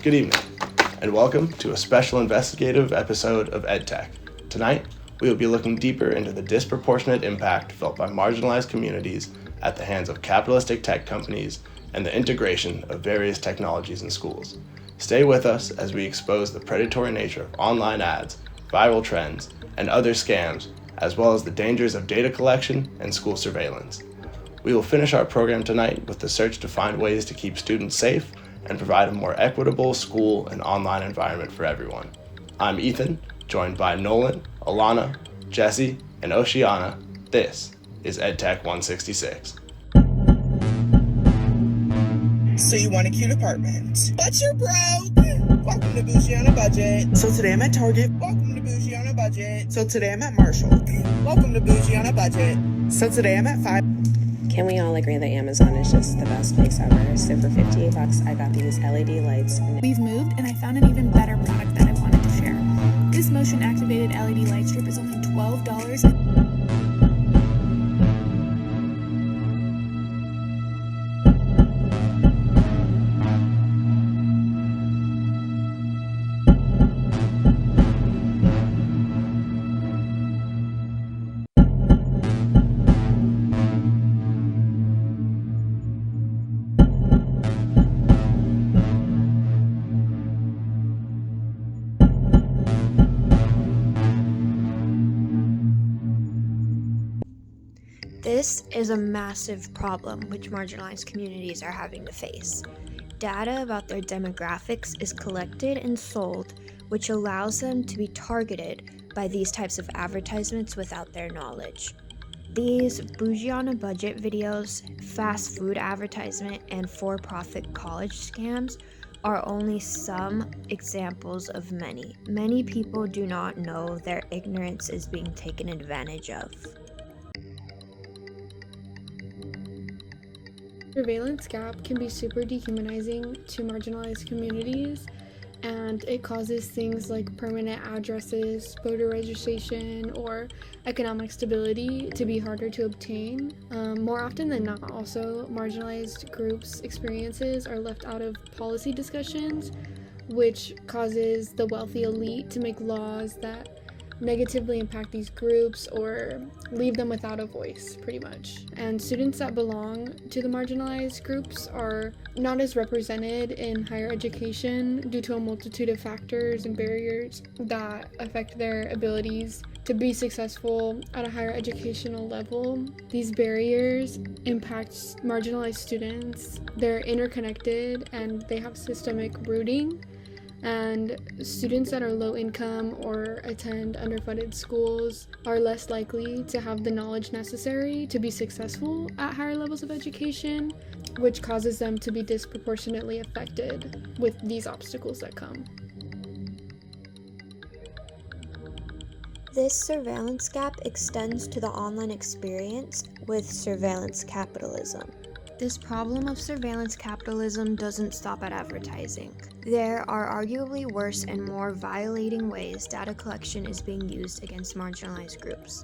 Good evening, and welcome to a special investigative episode of EdTech. Tonight, we will be looking deeper into the disproportionate impact felt by marginalized communities at the hands of capitalistic tech companies and the integration of various technologies in schools. Stay with us as we expose the predatory nature of online ads, viral trends, and other scams, as well as the dangers of data collection and school surveillance. We will finish our program tonight with the search to find ways to keep students safe and provide a more equitable school and online environment for everyone. I'm Ethan, joined by Nolan, Alana, Jessie, and Oceana. This is EdTech 166. So you want a cute apartment, but you're broke. Welcome to Bougie on a Budget. So today I'm at Target. Welcome to Bougie on a Budget. So today I'm at Marshall. Welcome to Bougie on a Budget. So today I'm at 5. Can we all agree that Amazon is just the best place ever? So for $58, I got these LED lights. We've moved and I found an even better product that I wanted to share. This motion activated LED light strip is only $12. This is a massive problem which marginalized communities are having to face. Data about their demographics is collected and sold, which allows them to be targeted by these types of advertisements without their knowledge. These bougie on a budget videos, fast food advertisement, and for-profit college scams are only some examples of many. Many people do not know their ignorance is being taken advantage of. Surveillance gap can be super dehumanizing to marginalized communities, and it causes things like permanent addresses, voter registration, or economic stability to be harder to obtain. More often than not, also, marginalized groups' experiences are left out of policy discussions, which causes the wealthy elite to make laws that negatively impact these groups or leave them without a voice, pretty much. And students that belong to the marginalized groups are not as represented in higher education due to a multitude of factors and barriers that affect their abilities to be successful at a higher educational level. These barriers impact marginalized students. They're interconnected and they have systemic rooting. And students that are low income or attend underfunded schools are less likely to have the knowledge necessary to be successful at higher levels of education, which causes them to be disproportionately affected with these obstacles that come. This surveillance gap extends to the online experience with surveillance capitalism. This problem of surveillance capitalism doesn't stop at advertising. There are arguably worse and more violating ways data collection is being used against marginalized groups.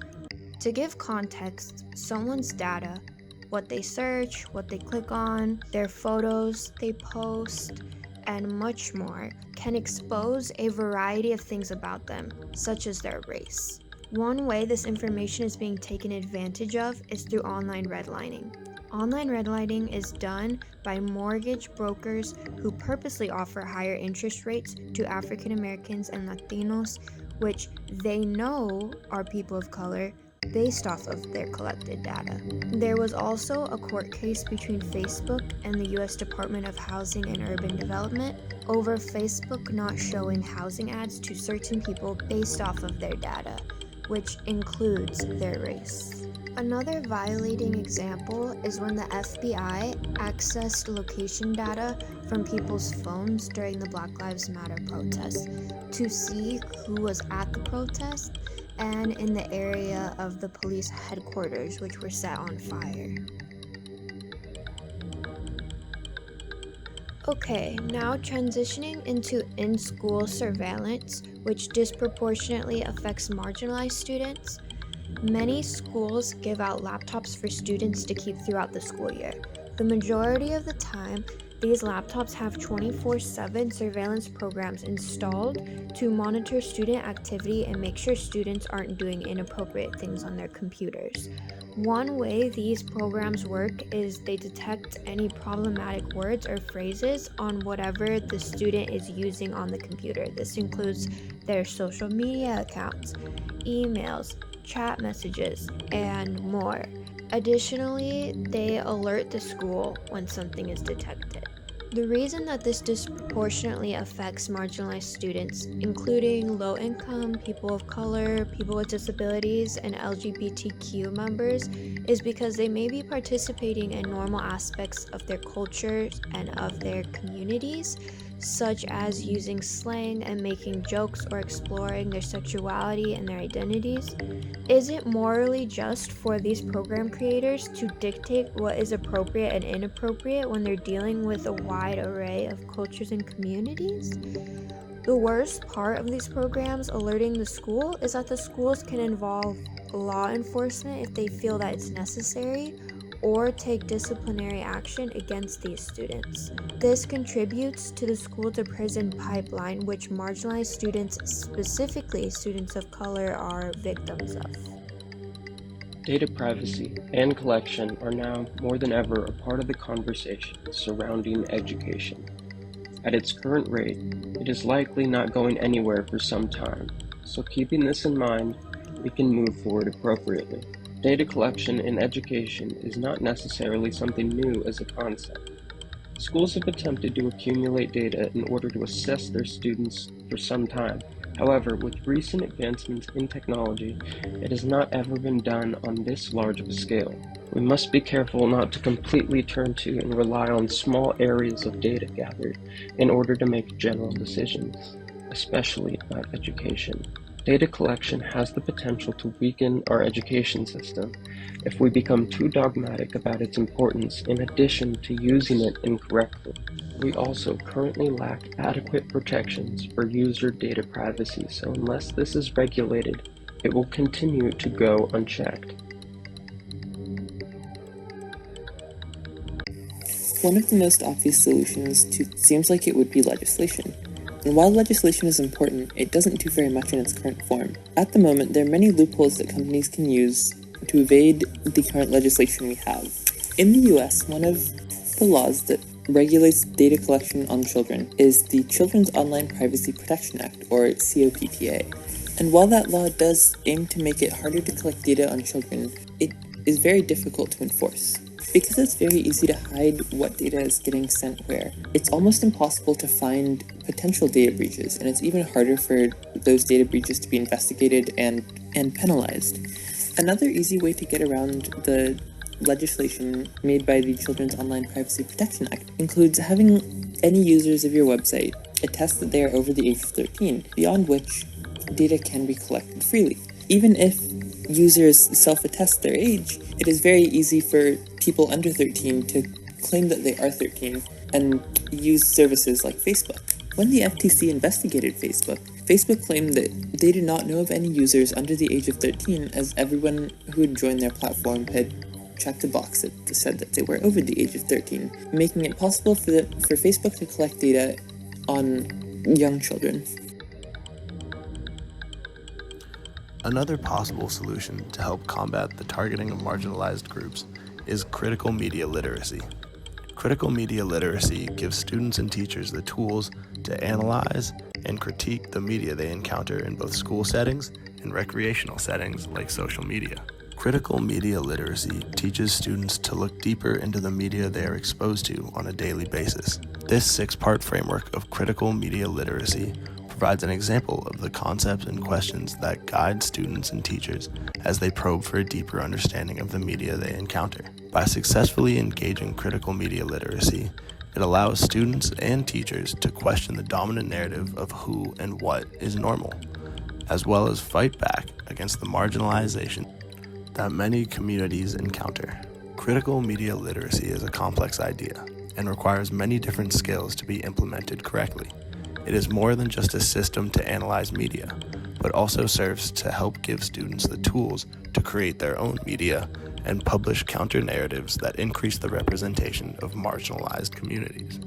To give context, someone's data, what they search, what they click on, their photos they post, and much more, can expose a variety of things about them, such as their race. One way this information is being taken advantage of is through online redlining. Online redlining is done by mortgage brokers who purposely offer higher interest rates to African Americans and Latinos, which they know are people of color based off of their collected data. There was also a court case between Facebook and the U.S. Department of Housing and Urban Development over Facebook not showing housing ads to certain people based off of their data, which includes their race. Another violating example is when the FBI accessed location data from people's phones during the Black Lives Matter protests to see who was at the protest and in the area of the police headquarters, which were set on fire. Okay, now transitioning into in-school surveillance, which disproportionately affects marginalized students. Many schools give out laptops for students to keep throughout the school year. The majority of the time, These laptops have 24/7 surveillance programs installed to monitor student activity and make sure students aren't doing inappropriate things on their computers. One way these programs work is they detect any problematic words or phrases on whatever the student is using on the computer. This includes their social media accounts, emails, chat messages, and more. Additionally, they alert the school when something is detected. The reason that this disproportionately affects marginalized students, including low-income, people of color, people with disabilities, and LGBTQ members, is because they may be participating in normal aspects of their cultures and of their communities, such as using slang and making jokes or exploring their sexuality and their identities. Is it morally just for these program creators to dictate what is appropriate and inappropriate when they're dealing with a wide array of cultures and communities? The worst part of these programs alerting the school is that the schools can involve law enforcement if they feel that it's necessary, or take disciplinary action against these students. This contributes to the school-to-prison pipeline, which marginalized students, specifically students of color, are victims of. Data privacy and collection are now more than ever a part of the conversation surrounding education. At its current rate, it is likely not going anywhere for some time, so keeping this in mind, we can move forward appropriately. Data collection in education is not necessarily something new as a concept. Schools have attempted to accumulate data in order to assess their students for some time. However, with recent advancements in technology, it has not ever been done on this large of a scale. We must be careful not to completely turn to and rely on small areas of data gathered in order to make general decisions, especially about education. Data collection has the potential to weaken our education system if we become too dogmatic about its importance in addition to using it incorrectly. We also currently lack adequate protections for user data privacy, so unless this is regulated, it will continue to go unchecked. One of the most obvious solutions seems like it would be legislation. And while legislation is important, it doesn't do very much in its current form. At the moment, there are many loopholes that companies can use to evade the current legislation we have. In the US, one of the laws that regulates data collection on children is the Children's Online Privacy Protection Act, or COPPA. And while that law does aim to make it harder to collect data on children, it is very difficult to enforce. Because it's very easy to hide what data is getting sent where, it's almost impossible to find potential data breaches, and it's even harder for those data breaches to be investigated and penalized. Another easy way to get around the legislation made by the Children's Online Privacy Protection Act includes having any users of your website attest that they are over the age of 13, beyond which data can be collected freely. Even if users self-attest their age, it is very easy for people under 13 to claim that they are 13 and use services like Facebook. When the FTC investigated Facebook claimed that they did not know of any users under the age of 13, as everyone who had joined their platform had checked a box that said that they were over the age of 13, making it possible for Facebook to collect data on young children. Another possible solution to help combat the targeting of marginalized groups is critical media literacy. Critical media literacy gives students and teachers the tools to analyze and critique the media they encounter in both school settings and recreational settings like social media. Critical media literacy teaches students to look deeper into the media they are exposed to on a daily basis. This 6-part framework of critical media literacy provides an example of the concepts and questions that guide students and teachers as they probe for a deeper understanding of the media they encounter. By successfully engaging critical media literacy, it allows students and teachers to question the dominant narrative of who and what is normal, as well as fight back against the marginalization that many communities encounter. Critical media literacy is a complex idea and requires many different skills to be implemented correctly. It is more than just a system to analyze media, but also serves to help give students the tools to create their own media and publish counter-narratives that increase the representation of marginalized communities.